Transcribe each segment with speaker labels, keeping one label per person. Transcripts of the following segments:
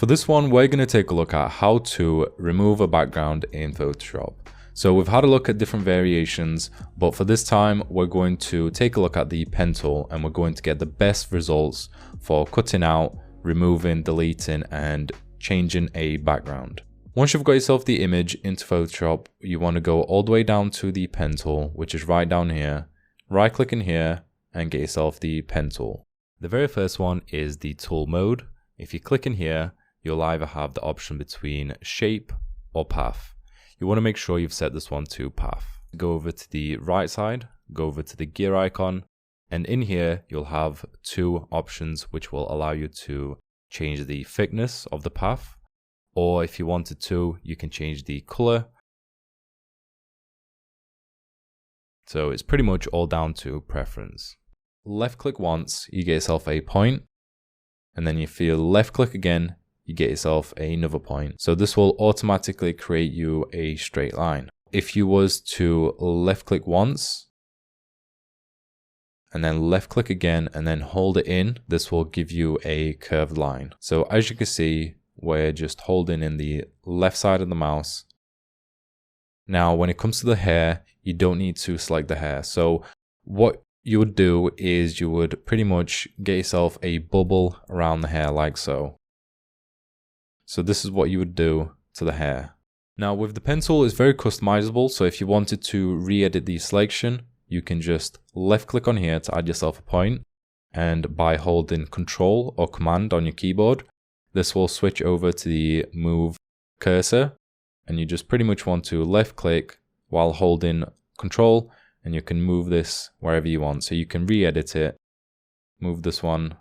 Speaker 1: For this one, we're going to take a look at how to remove a background in Photoshop. So we've had a look at different variations, but for this time, we're going to take a look at the pen tool and we're going to get the best results for cutting out, removing, deleting, and changing a background. Once you've got yourself the image into Photoshop, you want to go all the way down to the pen tool, which is right down here. Right click in here and get yourself the pen tool. The very first one is the tool mode. If you click in here, you'll either have the option between shape or path. You want to make sure you've set this one to path. Go over to the right side, go over to the gear icon, and in here you'll have two options which will allow you to change the thickness of the path, or if you wanted to, you can change the color. So it's pretty much all down to preference. Left click once, you get yourself a point, and then if you left click again, you get yourself another point. So this will automatically create you a straight line. If you was to left click once, and then left click again, and then hold it in, this will give you a curved line. So as you can see, we're just holding in the left side of the mouse. Now, when it comes to the hair, you don't need to select the hair. So what you would do is you would pretty much get yourself a bubble around the hair like so. So this is what you would do to the hair. Now with the pen tool, it's very customizable. So if you wanted to re-edit the selection, you can just left click on here to add yourself a point. And by holding Control or Command on your keyboard, this will switch over to the move cursor. And you just pretty much want to left click while holding Control, and you can move this wherever you want. So you can re-edit it, move this one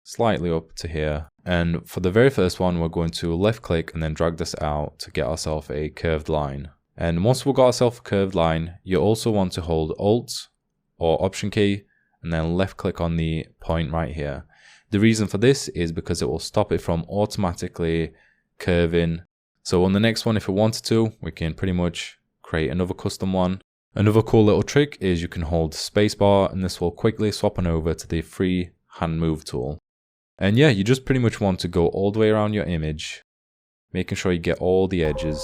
Speaker 1: slightly up to here. And for the very first one, we're going to left click and then drag this out to get ourselves a curved line. And once we've got ourselves a curved line, you also want to hold Alt or Option key and then left click on the point right here. The reason for this is because it will stop it from automatically curving. So on the next one, if we wanted to, we can pretty much create another custom one. Another cool little trick is you can hold spacebar and this will quickly swap on over to the free hand move tool. And yeah, you just pretty much want to go all the way around your image, making sure you get all the edges.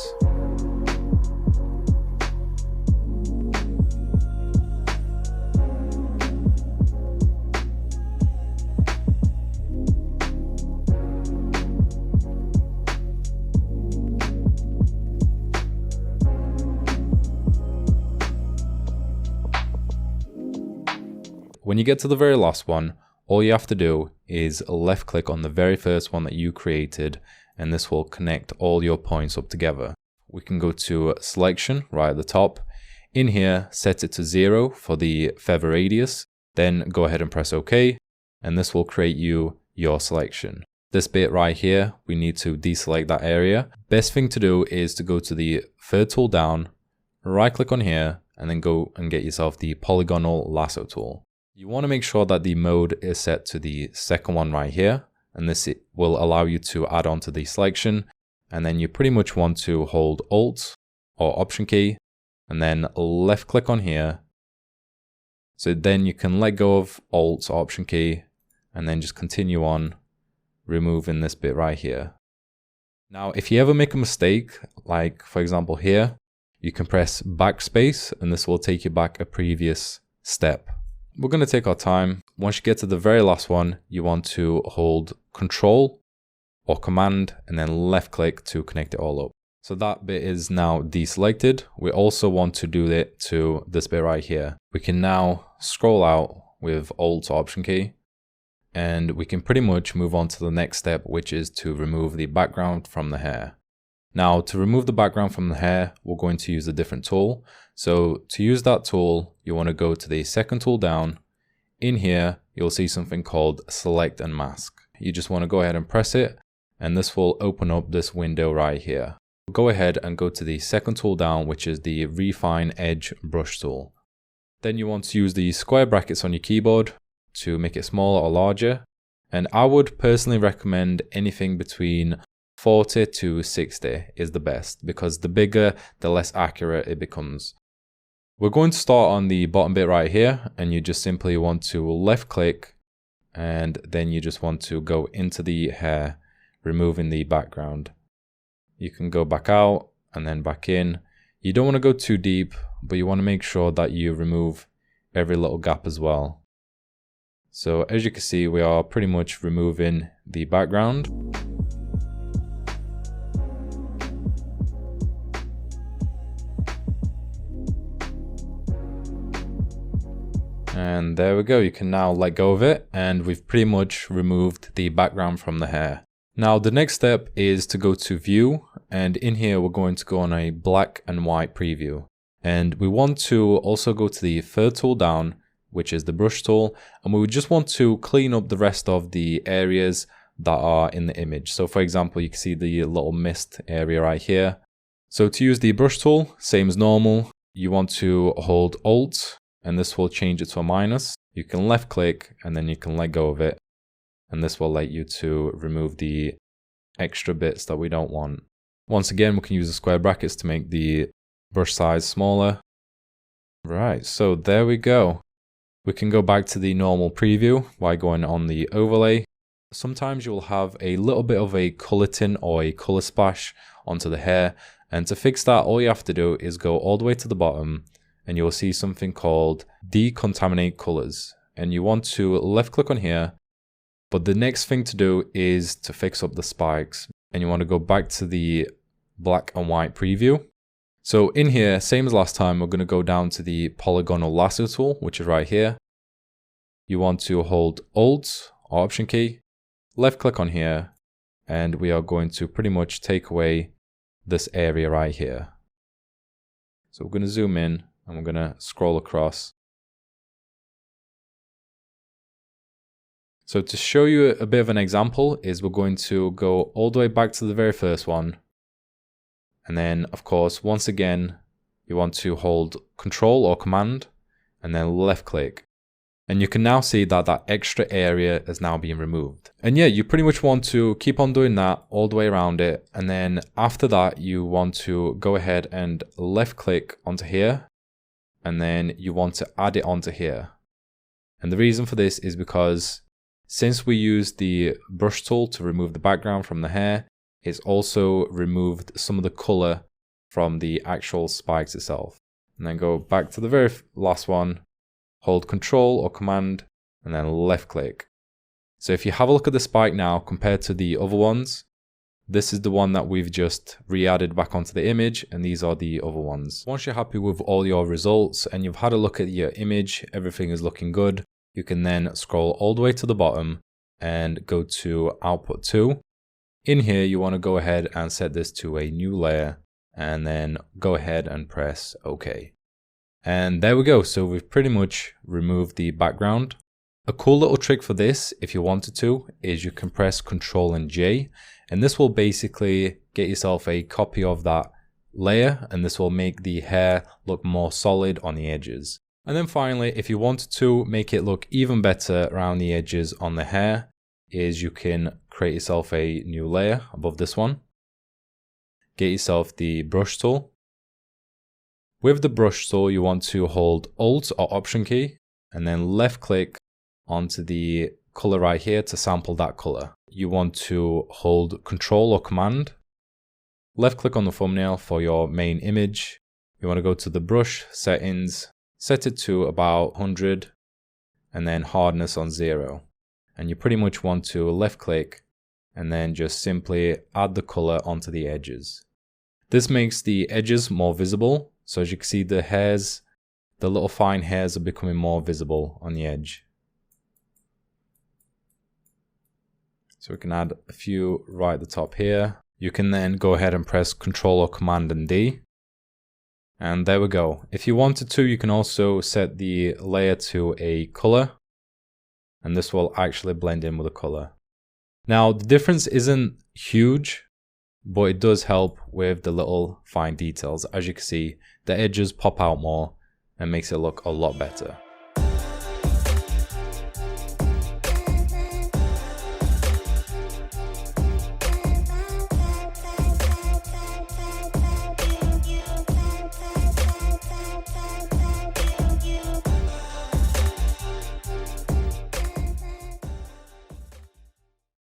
Speaker 1: When you get to the very last one, all you have to do is left click on the very first one that you created, and this will connect all your points up together. We can go to selection right at the top. In here, set it to 0 for the feather radius, then go ahead and press OK, and this will create you your selection. This bit right here, we need to deselect that area. Best thing to do is to go to the third tool down, right click on here, and then go and get yourself the Polygonal Lasso tool. You want to make sure that the mode is set to the second one right here, and this will allow you to add on to the selection. And then you pretty much want to hold Alt or Option key and then left click on here. So then you can let go of Alt or Option key and then just continue on removing this bit right here. Now, if you ever make a mistake, like for example here, you can press backspace and this will take you back a previous step. We're going to take our time. Once you get to the very last one, you want to hold Control or Command and then left click to connect it all up. So that bit is now deselected. We also want to do it to this bit right here. We can now scroll out with Alt or Option key, and we can pretty much move on to the next step, which is to remove the background from the hair. Now, to remove the background from the hair, we're going to use a different tool. So to use that tool, you want to go to the second tool down. In here, you'll see something called Select and Mask. You just want to go ahead and press it, and this will open up this window right here. Go ahead and go to the second tool down, which is the Refine Edge Brush tool. Then you want to use the square brackets on your keyboard to make it smaller or larger. And I would personally recommend anything between 40 to 60 is the best, because the bigger, the less accurate it becomes. We're going to start on the bottom bit right here, and you just simply want to left click, and then you just want to go into the hair removing the background. You can go back out and then back in. You don't want to go too deep, but you want to make sure that you remove every little gap as well. So as you can see, we are pretty much removing the background. And there we go, you can now let go of it, and we've pretty much removed the background from the hair. Now the next step is to go to View, and in here we're going to go on a black and white preview. And we want to also go to the third tool down, which is the brush tool, and we just want to clean up the rest of the areas that are in the image. So for example, you can see the little mist area right here. So to use the brush tool, same as normal, you want to hold Alt, and this will change it to a minus. You can left click and then you can let go of it, and this will let you to remove the extra bits that we don't want. Once again, we can use the square brackets to make the brush size smaller. Right, so there we go. We can go back to the normal preview by going on the overlay. Sometimes you'll have a little bit of a color tint or a color splash onto the hair, and to fix that, all you have to do is go all the way to the bottom, and you'll see something called Decontaminate Colors. And you want to left click on here, but the next thing to do is to fix up the spikes. And you want to go back to the black and white preview. So in here, same as last time, we're going to go down to the Polygonal Lasso tool, which is right here. You want to hold Alt or Option key, left click on here, and we are going to pretty much take away this area right here. So we're going to zoom in, and we're going to scroll across. So to show you a bit of an example is we're going to go all the way back to the very first one. And then of course, once again, you want to hold Control or Command and then left click. And you can now see that that extra area is now being removed. And yeah, you pretty much want to keep on doing that all the way around it. And then after that, you want to go ahead and left click onto here. And then you want to add it onto here. And the reason for this is because since we used the brush tool to remove the background from the hair, it's also removed some of the color from the actual spikes itself. And then go back to the very last one, hold Control or Command, and then left click. So if you have a look at the spike now compared to the other ones, this is the one that we've just re-added back onto the image, and these are the other ones. Once you're happy with all your results and you've had a look at your image, everything is looking good, you can then scroll all the way to the bottom and go to Output 2. In here, you want to go ahead and set this to a new layer, and then go ahead and press OK. And there we go. So we've pretty much removed the background. A cool little trick for this, if you wanted to, is you can press Ctrl and J, and this will basically get yourself a copy of that layer, and this will make the hair look more solid on the edges. And then finally, if you wanted to make it look even better around the edges on the hair, is you can create yourself a new layer above this one. Get yourself the brush tool. With the brush tool, you want to hold Alt or Option key, and then left click onto the color right here to sample that color. You want to hold Control or Command, left click on the thumbnail for your main image. You want to go to the brush settings, set it to about 100, and then hardness on 0. And you pretty much want to left click and then just simply add the color onto the edges. This makes the edges more visible. So as you can see, the hairs, the little fine hairs are becoming more visible on the edge. So we can add a few right at the top here. You can then go ahead and press Ctrl or Command and D. And there we go. If you wanted to, you can also set the layer to a color, and this will actually blend in with the color. Now, the difference isn't huge, but it does help with the little fine details. As you can see, the edges pop out more and makes it look a lot better.